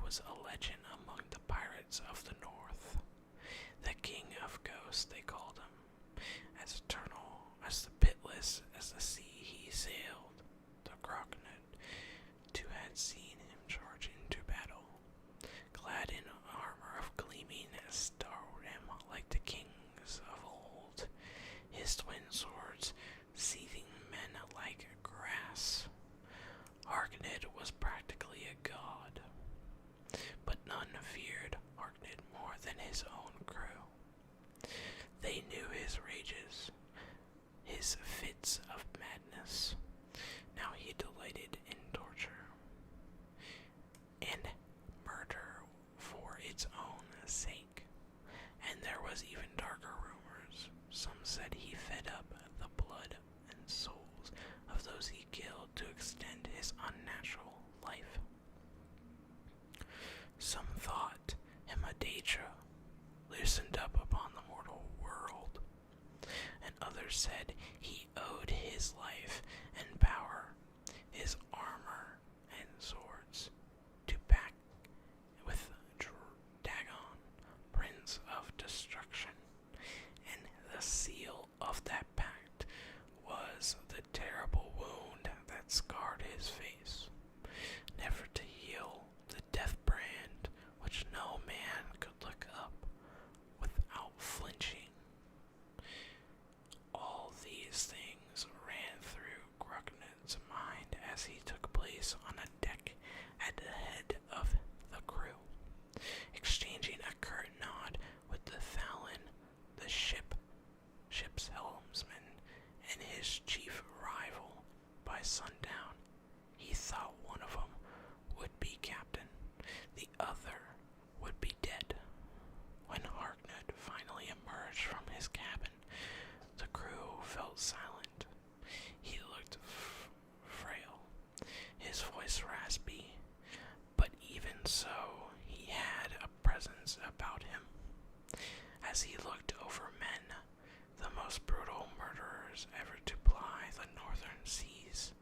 was a legend among the pirates of the north. The king of ghosts, they called him. As eternal, as the pitiless as the sea he sailed. The crocodile, too, had seen him charge into battle, clad in armor of gleaming star rim like the kings of old, his twin swords seething men like grass. Harkned was practically a god, but none feared Harkned more than his own crew. They knew his rages, his fits of madness. Now he delighted in torture and murder for its own sake. And there was even darker rumors. Some said he fed up the blood and souls of those he killed to extend his unnatural life. Some thought him a daedra, loosened up upon the mortal world, and others said he owed his life and power, his armor and swords, to pact with Dagon, Prince of Destruction, and the seal of that pact was the terrible wound that scarred his face, never to heal, the Deathbrand, which no man could look up without flinching. All these things ran through Grugnon's mind as he took place on a deck at the head of the crew, exchanging a curt nod with the Thalin, the ship's helmsman, and his chief rival. By sundown, he thought one of them would be captain, the other would be dead. When Harkned finally emerged from his cabin, the crew felt silent. He looked frail, his voice raspy, but even so, he had a presence about him. As he looked over men, the most brutal murderers ever to ply the northern seas,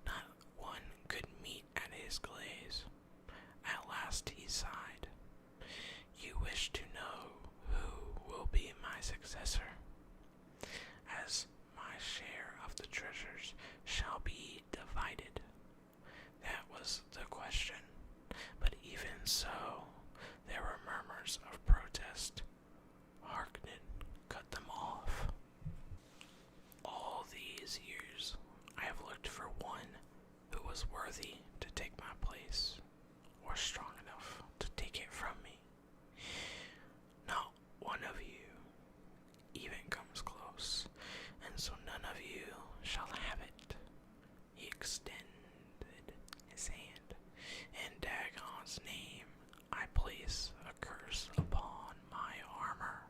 not one could meet at his gaze. At last he sighed. You wish to know who will be my successor, as my share of the treasures shall be divided. That was the question, but even so, there were murmurs of protest. Harkned cut them off. All these years, I have looked for one who was worthy to take my place, or strong enough to take it from me. Not one of you even comes close, and so none of you shall have it. He extended his hand. In Dagon's name, I place a curse upon my armor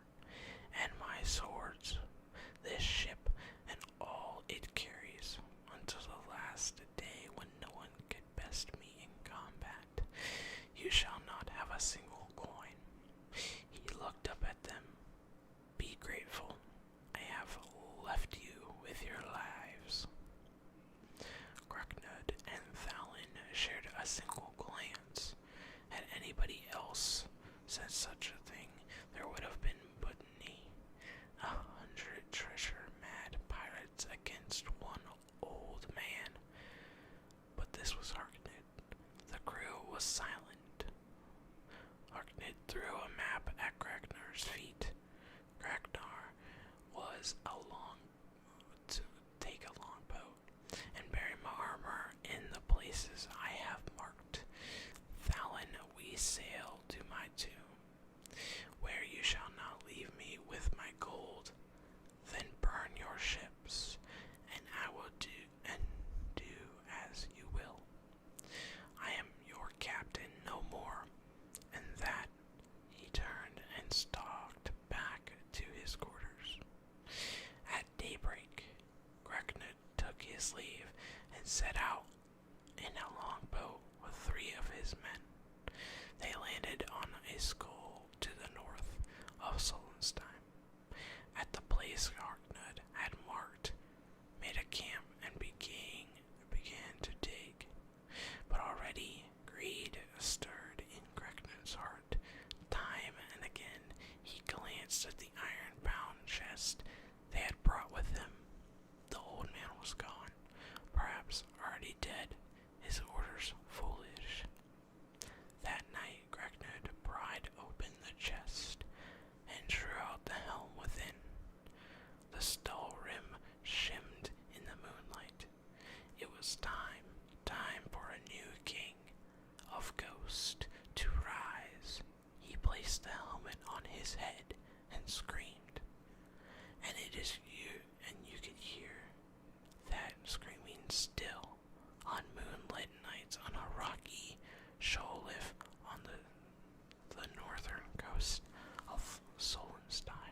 and my swords, this ship and all it carries, until the last day when no one could best me in combat. You shall not next time.